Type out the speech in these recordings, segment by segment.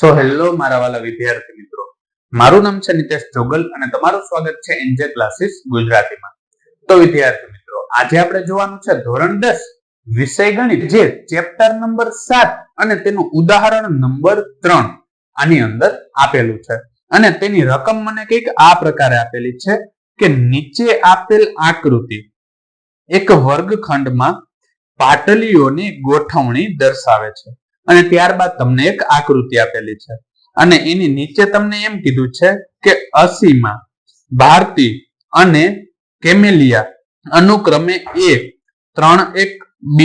So hello મારા વાલા વિદ્યાર્થી મિત્રો, મારું નામ છે નિતેશ જોગલ અને તમારું સ્વાગત છે એનજે ક્લાસીસ ગુજરાતીમાં. તો વિદ્યાર્થી મિત્રો, આજે આપણે જોવાનું છે ધોરણ 10 વિષય ગણિત, જે ચેપ્ટર નંબર 7 અને તેનું ઉદાહરણ નંબર 3 આની અંદર આપેલું છે. અને તેની રકમ મને કંઈક આ પ્રકારે આપેલી છે કે નીચે આપેલ આકૃતિ એક વર્ગખંડમાં પાટલીઓની ગોઠવણી દર્શાવે છે. અને ત્યારબાદ તમને એક આકૃતિ આપેલી છે અને એની નીચે તમને એમ કીધું છે કે અસીમા, ભારતી અને કેમેલિયા અનુક્રમે A 3-1, B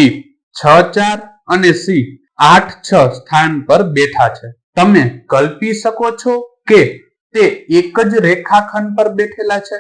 6-4 અને C 8-6 સ્થાન પર બેઠા છે. તમે કલ્પી શકો છો કે તે એક જ રેખાખંડ પર બેઠેલા છે.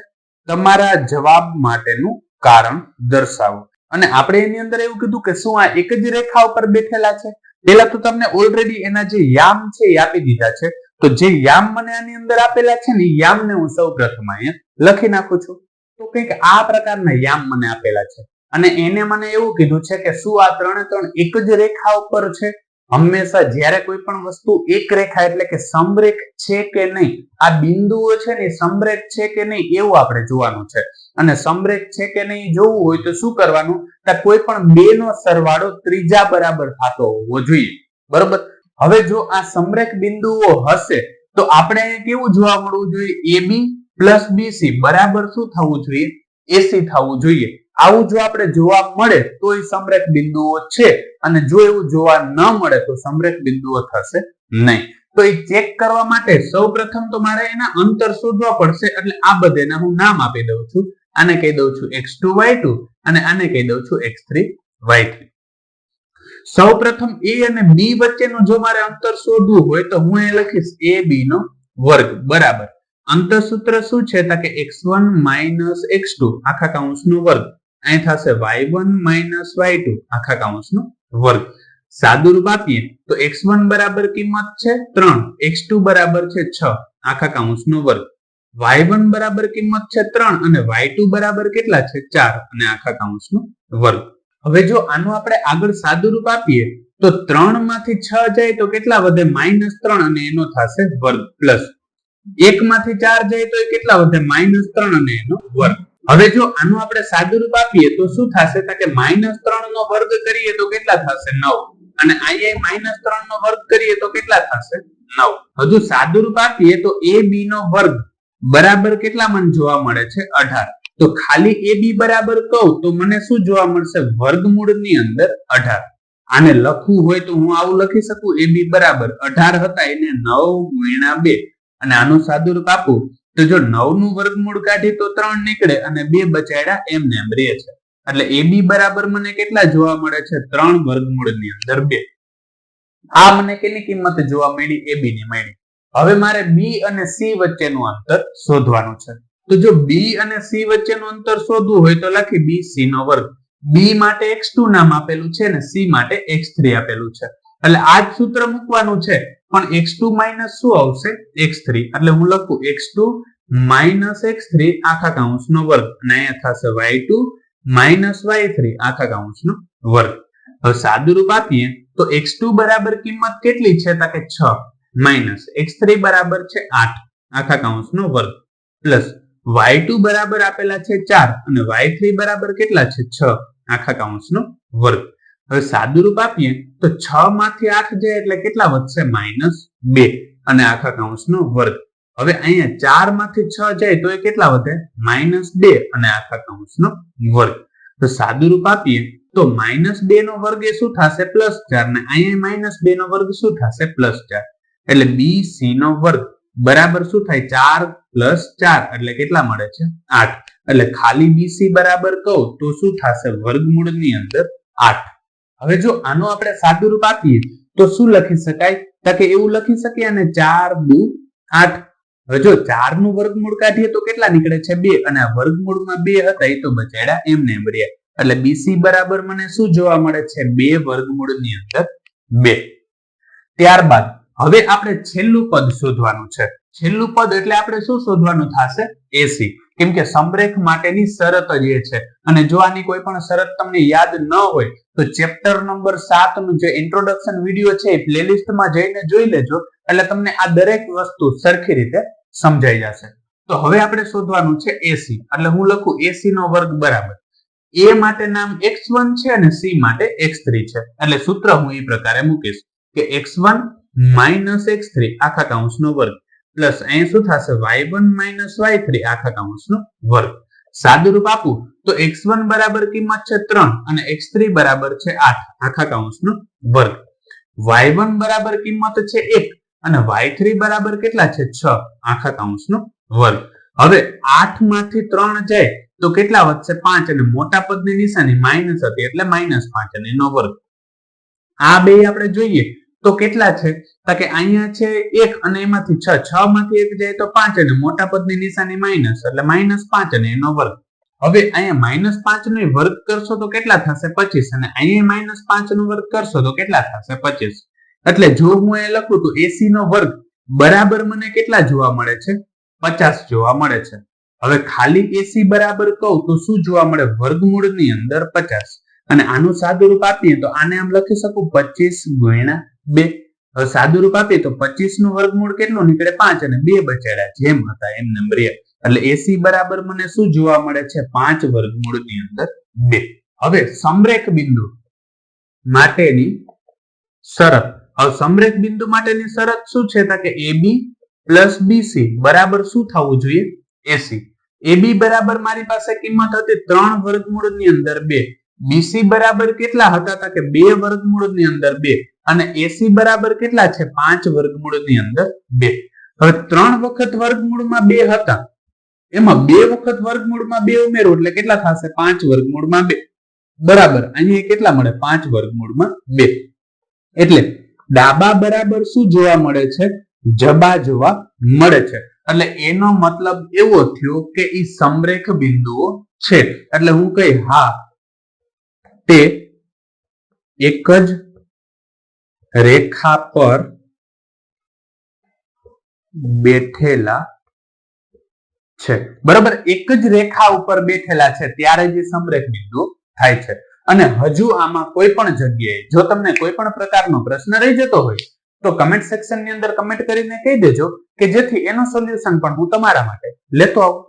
તમારા જવાબ માટેનું કારણ દર્શાવો. અને આપણે એની અંદર એવું કીધું કે શું આ એક જ રેખા ઉપર બેઠેલા છે? પેલા તો તમને ઓલરેડી એના જે યામ છે એ આપી દીધા છે. તો જે યામ મને આની અંદર આપેલા છે ને, યામને હું સૌપ્રથમ અહીંયા લખી નાખું છું. તો કંઈક આ પ્રકારના યામ મને આપેલા છે અને એને મને એવું કીધું છે કે શું આ ત્રણે ત્રણ એક જ રેખા ઉપર છે? હંમેશા જ્યારે કોઈ પણ વસ્તુ એક રેખા એટલે કે સમરેખ છે કે નહીં, આ બિંદુઓ છે ને સમરેખ છે કે નહીં એવું આપણે જોવાનું છે. અને સમરેખ છે કે નહીં જોવું હોય તો શું કરવાનું, કોઈ પણ બે નો સરવાળો ત્રીજા બરાબર થતો હોવો જોઈએ. બરોબર. હવે જો આ સમરેખ બિંદુઓ હશે તો આપણે કેવું જોવા મળવું જોઈએ? AB પ્લસ BC બરાબર શું થવું જોઈએ? AC થવું જોઈએ. આવું જો આપણે જોવા મળે તો એ સમરેખ બિંદુઓ છે, અને જો એવું જોવા ન મળે તો સમરેખ બિંદુઓ થશે નહીં. તો એ ચેક કરવા માટે સૌપ્રથમ તો મારે એના અંતર શોધવા પડશે. એટલે આ બધાના હું નામ આપી દઉં છું. આને કહી દઉં છું x2 y2 અને આને કહી દઉં છું x3 y3. સૌપ્રથમ A અને B વચ્ચેનું જો મારે અંતર શોધવું હોય તો હું એ લખીશ AB નો વર્ગ બરાબર અંતર સૂત્ર શું છે કે x1 - x2 આખા કૌંસનો વર્ગ. અહીં થશે y1 - y2 આખા કૌંસનો વર્ગ. સાદુરૂપ આપીએ તો x1 બરાબર કિંમત છે 3, x2 બરાબર છે 6 આખા કૌંસનો વર્ગ, y1 બરાબર કિંમત છે 3 અને y2 બરાબર કેટલા છે 4 અને આખા કૌંસનો વર્ગ. હવે જો આનું આપણે આગળ સાદુરૂપ આપીએ તો 3 માંથી 6 જાય તો કેટલા વધે? -3 અને એનો થશે વર્ગ, પ્લસ 1 માંથી 4 જાય તો એ કેટલા વધે? -3 અને એનો વર્ગ. હવે જો આનું આપણે સાદુરૂપ આપીએ તો શું થશે કે -3 નો વર્ગ કરીએ તો કેટલા થશે? 9 અને અહીંયા -3 નો વર્ગ કરીએ તો કેટલા થશે? 9. હજુ સાદુરૂપ આપીએ તો AB નો વર્ગ બરાબર કેટલા મને જોવા મળે છે? 18. તો ખાલી AB બરાબર કહું તો મને શું જોવા મળશે? વર્ગમૂળની અંદર 18. આને લખવું હોય તો હું આવું લખી શકું, AB બરાબર 18 હતા એને 9 × 2 અને આનું સાદુરૂપ આપું તો જો 9 નું વર્ગમૂળ કાઢી તો 3 નીકળે અને 2 બચાડ્યા એમને એમ રહે છે. એટલે AB બરાબર મને કેટલા જોવા મળે છે? 3 વર્ગમૂળની અંદર 2. આ મને કેની કિંમત જોવા મળી? AB ની મળી. હવે મારે B અને C વચ્ચેનું અંતર શોધવાનું છે. તો જો B અને C વચ્ચેનું અંતર શોધવું હોય તો લખી BC નો વર્ગ. B માટે x2 નામ આપેલું છે અને C માટે x3 આપેલું છે. એટલે આ જ સૂત્ર મૂકવાનું છે, પણ x2 માઇનસ શું આવશે? x3. એટલે હું લખું x2 - x3 આખા કૌંસનો વર્ગ અને અહીંયા થશે y2 - y3 આખા કૌંસનો વર્ગ. હવે સાદુરૂપ આપીએ તો x2 બરાબર કિંમત કેટલી છે? કે 6 માઇનસ x3 બરાબર છે 8 આખા કૌંસનો વર્ગ, પ્લસ y2 બરાબર આપેલા છે 4 અને y3 બરાબર કેટલા છે? 6 આખા કૌંસનો વર્ગ. હવે સાદુરૂપ આપીએ તો 6 માંથી 8 જાય એટલે કેટલા વધશે? -2 અને આખા કૌંસનો વર્ગ. હવે અહીંયા 4 માંથી 6 જાય તો એ કેટલા વધે? -2 અને આખા કૌંસનો વર્ગ. તો સાદુરૂપ આપીએ તો -2 નો વર્ગ એ શું થશે? +4 ને અહીંયા -2 નો વર્ગ શું થશે? +4. એટલે BC નો વર્ગ બરાબર શું થાય? 4 + 4 એટલે કેટલા મળે છે? 8. એટલે ખાલી BC બરાબર કહું તો શું થશે? વર્ગમૂળની અંદર 8. હવે જો આનો આપણે સાદુરૂપ આપીએ તો શું લખી શકાય? કે એવું લખી શકીએ અને 4 × 2 = 8. હવે જો 4 નું વર્ગમૂળ કાઢીએ તો કેટલા નીકળે છે? 2 અને આ વર્ગમૂળમાં 2 હતા એ તો બચાડ્યા એમને એમ રહ્યા. એટલે BC બરાબર મને શું જોવા મળે છે? 2 વર્ગમૂળની અંદર 2. ત્યારબાદ હવે આપણે છેલ્લું પદ શોધવાનું છે. છેલ્લું પદ એટલે આપણે શું શોધવાનું થશે? AC. કેમ કે સમરેખ માટેની શરત જ એ છે. અને જો આની કોઈ પણ શરત તમને યાદ ન હોય તો ચેપ્ટર નંબર 7 નું જે ઇન્ટ્રોડક્શન વિડીયો છે એ પ્લેલિસ્ટમાં જઈને જોઈ લેજો, એટલે તમને આ દરેક વસ્તુ સરખી રીતે સમજાઈ જશે. તો હવે આપણે શોધવાનું છે એસી, એટલે હું લખું એસી નો વર્ગ બરાબર એ માટે નામ x1 છે અને c માટે x3 છે. એટલે સૂત્ર હું એ પ્રકારે મૂકીશ કે x1 માઇનસ x3 આખા કૌંસનો વર્ગ પ્લસ અહીં શું થશે y1 માઇનસ y3 આખા કૌંસનો વર્ગ. સાદુરૂપ આપું તો x1 બરાબર કિંમત છે 3 અને x3 બરાબર છે 8 આખા કૌંસનો વર્ગ. y1 બરાબર કિંમત છે 1 અને y3 બરાબર કેટલા છે 6 આખા કૌંસનો વર્ગ. હવે 8 માંથી 3 જાય તો કેટલા વધશે 5 અને મોટા પદની નિશાની માઇનસ હતી એટલે -5 અને એનો વર્ગ. આ બે આપણે જોઈએ તો કેટલા છે કે અહીંયા છે 1 અને એમાંથી 6 માંથી 1 જાય તો 5 અને મોટા પદની નિશાની માઇનસ એટલે -5 અને એનો વર્ગ. હવે અહીંયા -5 નો વર્ગ કરશો તો કેટલા થશે 25 અને અહીંયા -5 નો વર્ગ કરશો તો કેટલા થશે 25. એટલે જો હું એ લખું તો એસી નો વર્ગ બરાબર મને કેટલા જોવા મળે છે 50 જોવા મળે છે. હવે ખાલી એસી બરાબર કહું તો શું જોવા મળે વર્ગમૂળની અંદર 50 અને આનું સાદુરૂપ આપીએ તો આને આમ લખી શકું 25 ગુણ્યા 2. હવે સાદુરૂપ આપીએ તો 25 નું વર્ગમૂળ કેટલું નીકળે 5 અને 2 બચાડ્યા જેમ હતા એમ નંબર એટલે એસી બરાબર મને શું જોવા મળે છે 5 વર્ગમૂળની અંદર 2. હવે સમરેખ બિંદુ માટેની શરત. હવે સમરેખ બિંદુ માટેની શરત શું છે કે AB પ્લસ BC બરાબર શું થવું જોઈએ એસી. AB બરાબર મારી પાસે કિંમત હતી 3 વર્ગમૂળની અંદર 2. BC બરાબર કેટલા હતા કે 2 વર્ગમૂળની અંદર 2 અને AC બરાબર કેટલા છે 5 વર્ગમૂળની અંદર 2. હવે 3 વખત વર્ગમૂળમાં 2 હતા એમાં 2 વખત વર્ગમૂળમાં 2 ઉમેરો એટલે કેટલા થશે 5 વર્ગમૂળમાં 2 બરાબર અહીંયા કેટલા મળે 5 વર્ગમૂળમાં 2. એટલે ડાબા બરાબર શું જોવા મળે છે જબા જોવા મળે છે. એટલે એનો મતલબ એવો થયો કે ઈ સમરેખ બિંદુઓ છે. એટલે હું કહી હા તે એક જ રેખા પર બેઠેલા છે. બરાબર એક જ રેખા ઉપર બેઠેલા છે ત્યારે જે સમરેખ બિંદુ થાય છે. અને હજુ આમાં કોઈ પણ જગ્યાએ જો તમને કોઈ પણ પ્રકારનો પ્રશ્ન રહી જતો હોય તો કમેન્ટ સેક્શન ની અંદર કમેન્ટ કરીને કહી દેજો કે જેથી એનો સોલ્યુશન પણ હું તમારા માટે લેતો આવું.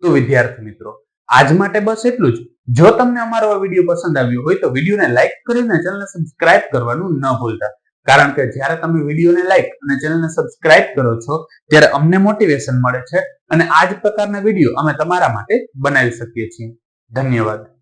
તો વિદ્યાર્થી મિત્રો આજ માટે બસ એટલું જ. જો તમને અમારો આ વિડીયો પસંદ આવ્યો હોય તો વિડીયોને લાઈક કરીને ચેનલને સબસ્ક્રાઇબ કરવાનું ન ભૂલતા, કારણ કે જ્યારે તમે વિડીયોને લાઈક અને ચેનલને સબસ્ક્રાઇબ કરો છો ત્યારે અમને મોટિવેશન મળે છે અને આ જ પ્રકારના વિડીયો અમે તમારા માટે બનાવી શકીએ છીએ. ધન્યવાદ.